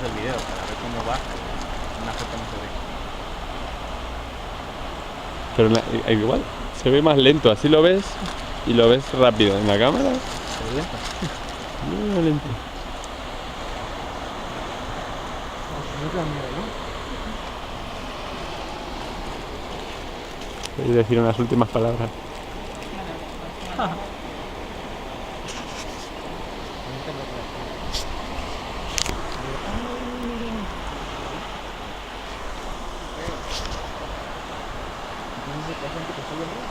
pausas el video para ver cómo va. Una foto no se ve. Pero igual se ve más lento, así lo ves y lo ves rápido. En la cámara, Se ve lento. muy lento. No es la mierda, ¿no? Quería decir unas últimas palabras. Entonces, ¿qué gente que sube, no?